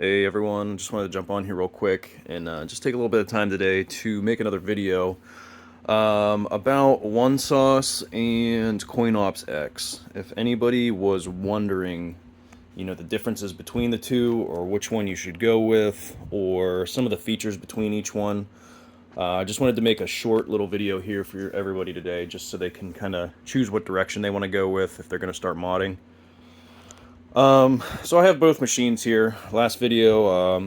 Hey everyone, just wanted to jump on here real quick and just take a little bit of time today to make another video about OneSauce and CoinOps X. If anybody was wondering, the differences between the two or which one you should go with or some of the features between each one, I just wanted to make a short little video here for everybody today just so they can kind of choose what direction they want to go with if they're going to start modding. So I have both machines here. Last video,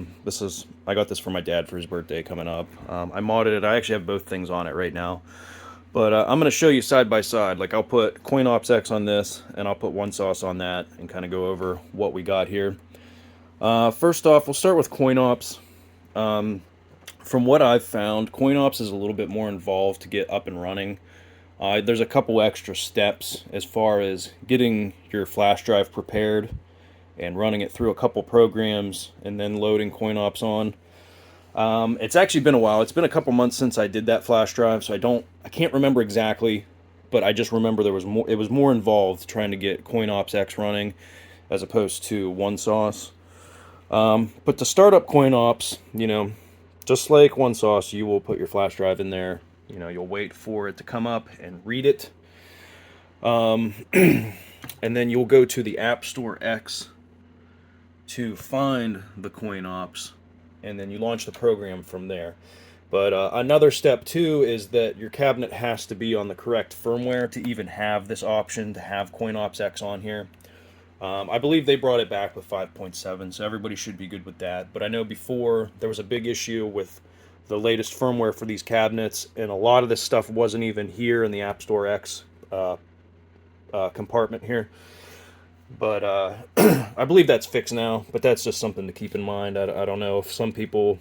I got this for my dad for his birthday coming up. I modded it. I actually have both things on it right now. But I'm going to show you side by side. Like I'll put CoinOps X on this and I'll put OneSauce on that and kind of go over what we got here. First off, we'll start with CoinOps. From what I've found, CoinOps is a little bit more involved to get up and running. There's a couple extra steps as far as getting your flash drive prepared and running it through a couple programs and then loading CoinOps on. It's actually been a while. It's been a couple months since I did that flash drive, so I can't remember exactly, but I just remember it was more involved trying to get CoinOps X running as opposed to OneSauce. But to start up CoinOps, just like OneSauce, you will put your flash drive in there. You'll wait for it to come up and read it. And then you'll go to the App Store X to find the CoinOps, and then you launch the program from there. But another step too is that your cabinet has to be on the correct firmware to even have this option to have CoinOps X on here. I believe they brought it back with 5.7, so everybody should be good with that. But I know before there was a big issue with the latest firmware for these cabinets, and a lot of this stuff wasn't even here in the App Store X compartment here. But I believe that's fixed now, but that's just something to keep in mind. I don't know if some people,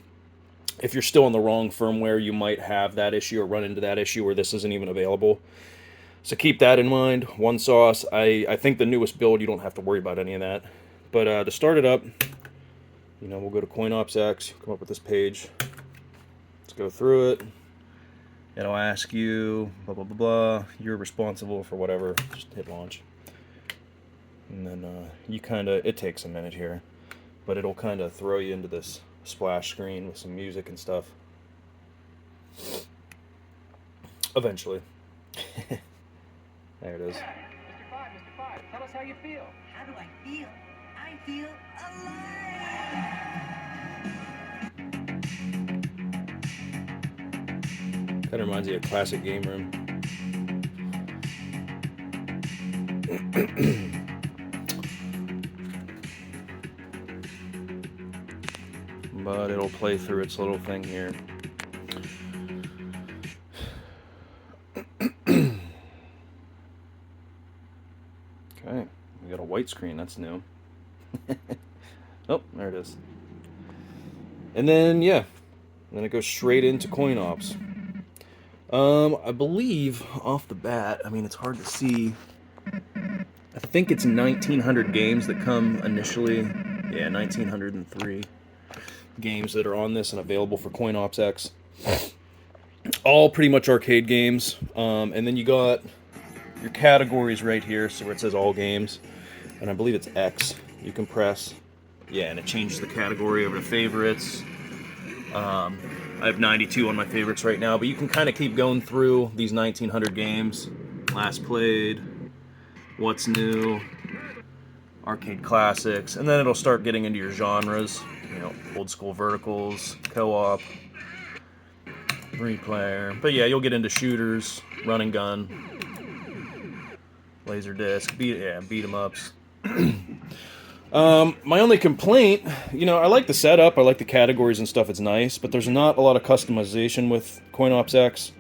if you're still on the wrong firmware, you might have that issue or run into that issue where this isn't even available. So keep that in mind. OneSauce, I think the newest build, you don't have to worry about any of that. But to start it up, we'll go to CoinOps X, come up with this page. Let's go through it. It'll ask you, blah, blah, blah, blah. You're responsible for whatever. Just hit launch. And then it takes a minute here. But it'll kind of throw you into this splash screen with some music and stuff. Eventually. There it is. Mr. Five, tell us how you feel. How do I feel? I feel alive! Kind of reminds me of a classic game room. But it'll play through its little thing here. Okay, we got a white screen, that's new. Oh, there it is. And then, then it goes straight into CoinOps. I believe off the bat, it's hard to see. I think it's 1,900 games that come initially. Yeah, 1,903 games that are on this and available for CoinOps X. All pretty much arcade games. And then you got your categories right here, so where it says all games. And I believe it's X. You can press. Yeah, and it changes the category over to favorites. I have 92 on my favorites right now, but you can kind of keep going through these 1,900 games. Last played, what's new, arcade classics, and then it'll start getting into your genres. Old school verticals, co-op, 3-player. But yeah, you'll get into shooters, run and gun, laser disc, beat 'em ups. My only complaint, I like the setup, I like the categories and stuff, it's nice, but there's not a lot of customization with CoinOps X.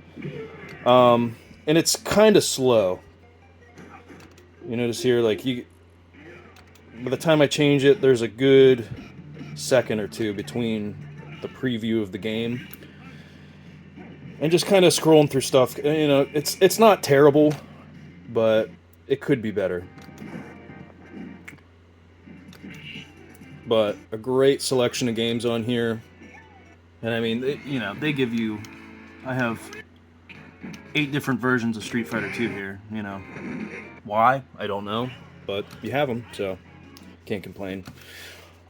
And it's kind of slow. You notice here, by the time I change it, there's a good second or two between the preview of the game. And just kind of scrolling through stuff, it's not terrible, but it could be better. But a great selection of games on here. And they give you, I have 8 different versions of Street Fighter 2 here, Why? I don't know. But you have them, so can't complain.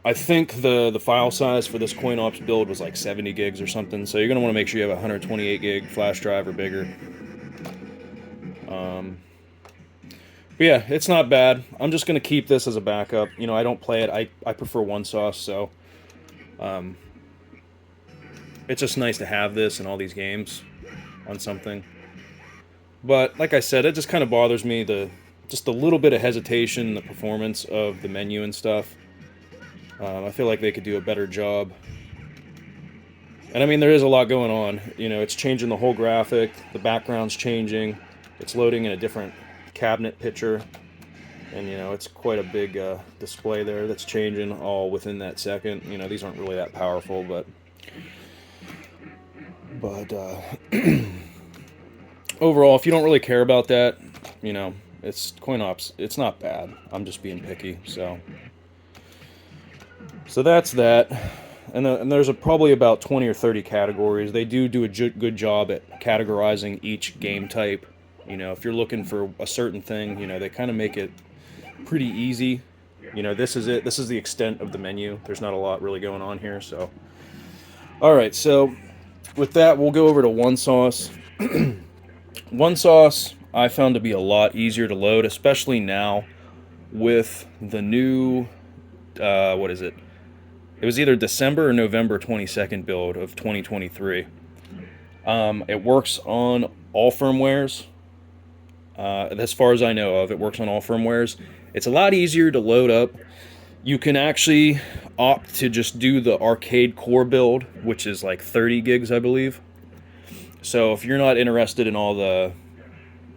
I think the file size for this CoinOps build was like 70 gigs or something, so you're going to want to make sure you have a 128 gig flash drive or bigger. But yeah, it's not bad. I'm just going to keep this as a backup. You know, I don't play it. I prefer OneSauce, so it's just nice to have this in all these games on something. But like I said, it just kind of bothers me, just a little bit of hesitation in the performance of the menu and stuff. I feel like they could do a better job. And I mean, there is a lot going on. You know, it's changing the whole graphic. The background's changing. It's loading in a different cabinet picture. And, you know, it's quite a big display there that's changing all within that second. You know, these aren't really that powerful, but overall, if you don't really care about that, you know, it's CoinOps. It's not bad. I'm just being picky, so that's that. And there's probably about 20 or 30 categories. They do a good job at categorizing each game type. You know, if you're looking for a certain thing, you know, they kind of make it pretty easy. You know, this is it. This is the extent of the menu. There's not a lot really going on here, so. All right, so with that, we'll go over to OneSauce. OneSauce I found to be a lot easier to load, especially now with the new, what is it? It was either December or November 22nd build of 2023. It works on all firmwares. As far as I know of, it works on all firmwares. It's a lot easier to load up. You can actually opt to just do the arcade core build, which is like 30 gigs, I believe. So if you're not interested in all the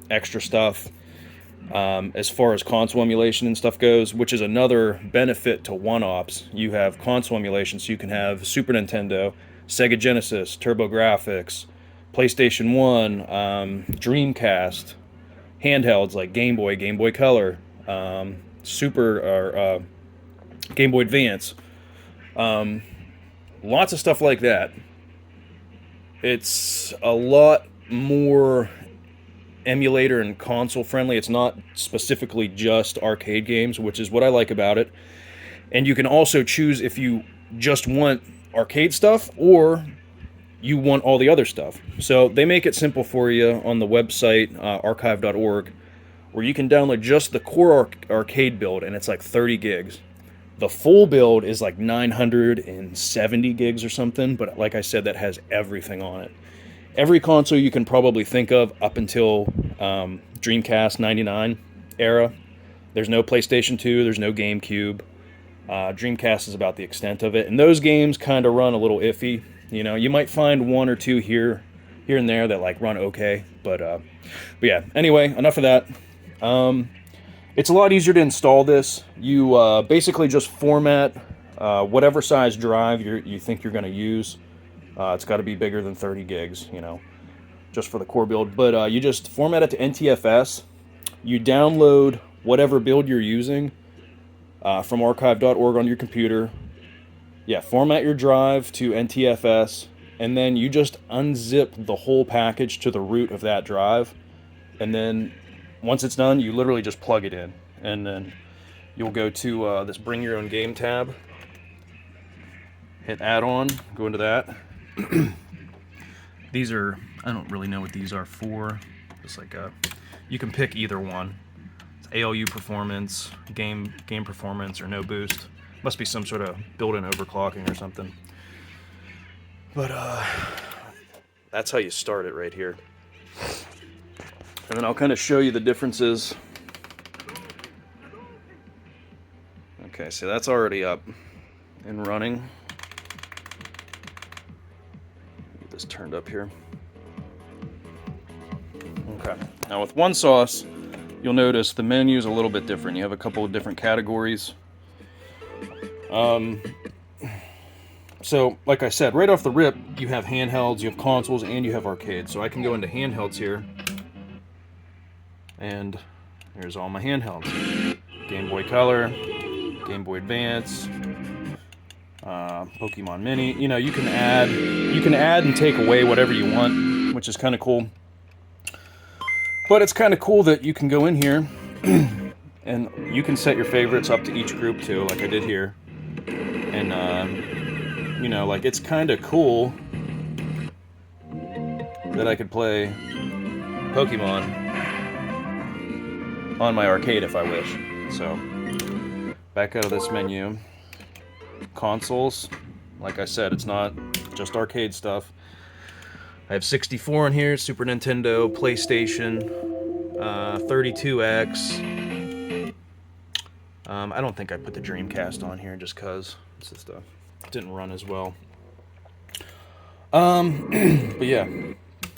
extra stuff, as far as console emulation and stuff goes, which is another benefit to OneOps, you have console emulation, so you can have Super Nintendo, Sega Genesis, TurboGrafx, PlayStation 1, Dreamcast, handhelds like Game Boy, Game Boy Color, Game Boy Advance, lots of stuff like that. It's a lot more emulator and console friendly. It's not specifically just arcade games, which is what I like about it. And you can also choose if you just want arcade stuff or you want all the other stuff. So they make it simple for you on the website, archive.org, where you can download just the core arcade build, and it's like 30 gigs. The full build is like 970 gigs or something, but like I said, that has everything on it. Every console you can probably think of up until Dreamcast 99 era. There's no PlayStation 2, there's no GameCube. Dreamcast is about the extent of it. And those games kind of run a little iffy. You know, you might find one or two here and there that like run okay. But yeah, anyway, enough of that. It's a lot easier to install this. You basically just format whatever size drive you think you're going to use. It's got to be bigger than 30 gigs, you know, just for the core build. But you just format it to NTFS. You download whatever build you're using from archive.org on your computer. Yeah, format your drive to NTFS, and then you just unzip the whole package to the root of that drive. And then once it's done, you literally just plug it in. And then you'll go to this Bring Your Own Game tab. Hit Add-on, go into that. These are, I don't really know what these are for. Just like you can pick either one. It's ALU performance, game performance, or no boost. Must be some sort of built-in overclocking or something. But that's how you start it right here. And then I'll kind of show you the differences. Okay, so that's already up and running. Get this turned up here. Okay, now with OneSauce, you'll notice the menu is a little bit different. You have a couple of different categories. So, like I said, right off the rip, you have handhelds, you have consoles, and you have arcades. So I can go into handhelds here, and here's all my handhelds. Game Boy Color, Game Boy Advance, Pokemon Mini. You know, you can add and take away whatever you want, which is kind of cool. But it's kind of cool that you can go in here, and you can set your favorites up to each group too, like I did here. you know, like, it's kind of cool that I could play Pokemon on my arcade if I wish. So, back out of this menu. Consoles. Like I said, it's not just arcade stuff. I have 64 in here, Super Nintendo, PlayStation, 32X. I don't think I put the Dreamcast on here just because it's just didn't run as well. But yeah.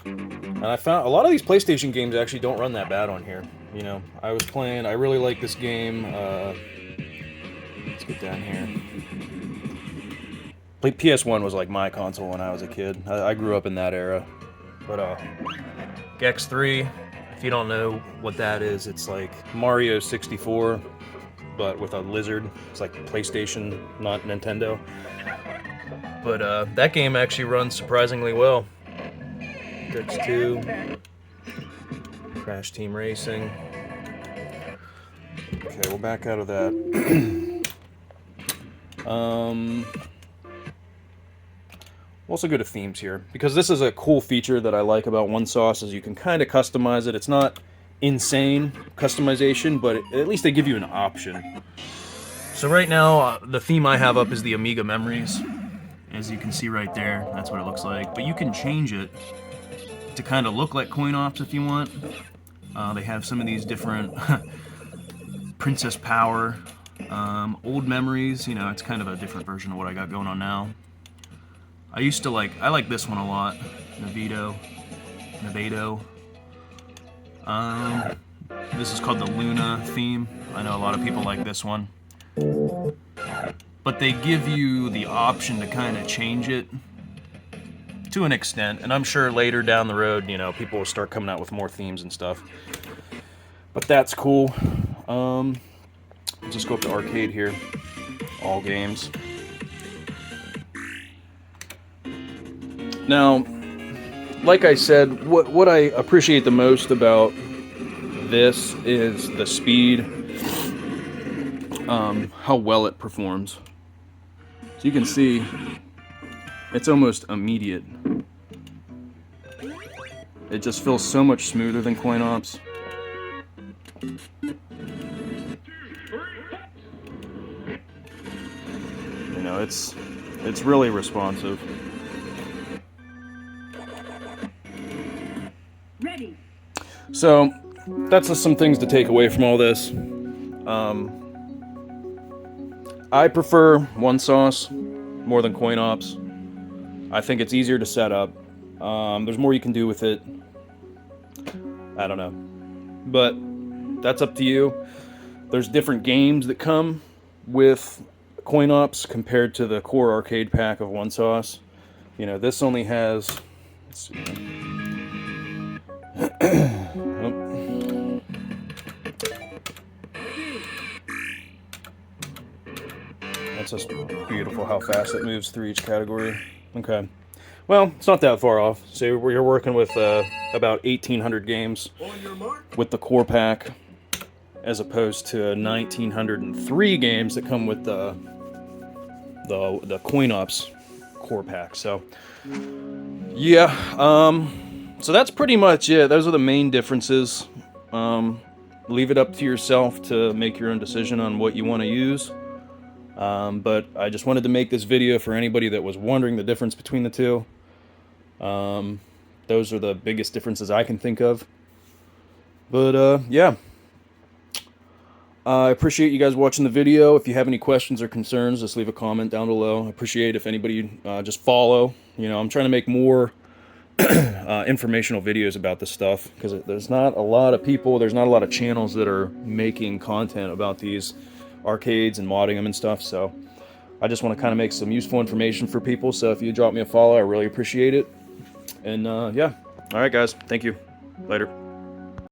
And I found a lot of these PlayStation games actually don't run that bad on here. You know, I really like this game. Let's get down here. PS1 was like my console when I was a kid. I grew up in that era. But Gex 3, if you don't know what that is, it's like Mario 64, but with a lizard. It's like PlayStation, not Nintendo. But that game actually runs surprisingly well. Gex 2, Crash Team Racing. Okay, we'll back out of that. We'll also go to themes here, because this is a cool feature that I like about OneSauce, is you can kind of customize it. It's not insane customization, but at least they give you an option. So right now, the theme I have up is the Amiga Memories. As you can see right there, that's what it looks like. But you can change it to kind of look like CoinOps if you want. They have some of these different Princess Power, old memories. You know, it's kind of a different version of what I got going on now. I like this one a lot. Nevado. This is called the Luna theme. I know a lot of people like this one. But they give you the option to kind of change it to an extent. And I'm sure later down the road, you know, people will start coming out with more themes and stuff. But that's cool. Let's just go up to arcade here. All games. Now, like I said, what I appreciate the most about this is the speed, how well it performs. So you can see, it's almost immediate. It just feels so much smoother than CoinOps. You know, it's really responsive. Ready. So, that's just some things to take away from all this. I prefer OneSauce more than CoinOps. I think it's easier to set up. There's more you can do with it. I don't know. But that's up to you. There's different games that come with CoinOps compared to the core arcade pack of OneSauce. You know, this only has... Let's see. Oh. That's just beautiful how fast it moves through each category. Okay. Well, it's not that far off. So you're working with about 1,800 games with the core pack, as opposed to 1,903 games that come with the CoinOps core pack. So, yeah. So that's pretty much it. Those are the main differences. Leave it up to yourself to make your own decision on what you want to use. But I just wanted to make this video for anybody that was wondering the difference between the two. Those are the biggest differences I can think of. But yeah. I appreciate you guys watching the video. If you have any questions or concerns, just leave a comment down below. I appreciate if anybody just follow. You know, I'm trying to make more informational videos about this stuff, because there's not a lot of people, there's not a lot of channels that are making content about these arcades and modding them and stuff. So I just want to kind of make some useful information for people. So if you drop me a follow, I really appreciate it. And yeah. All right, guys. Thank you. Later.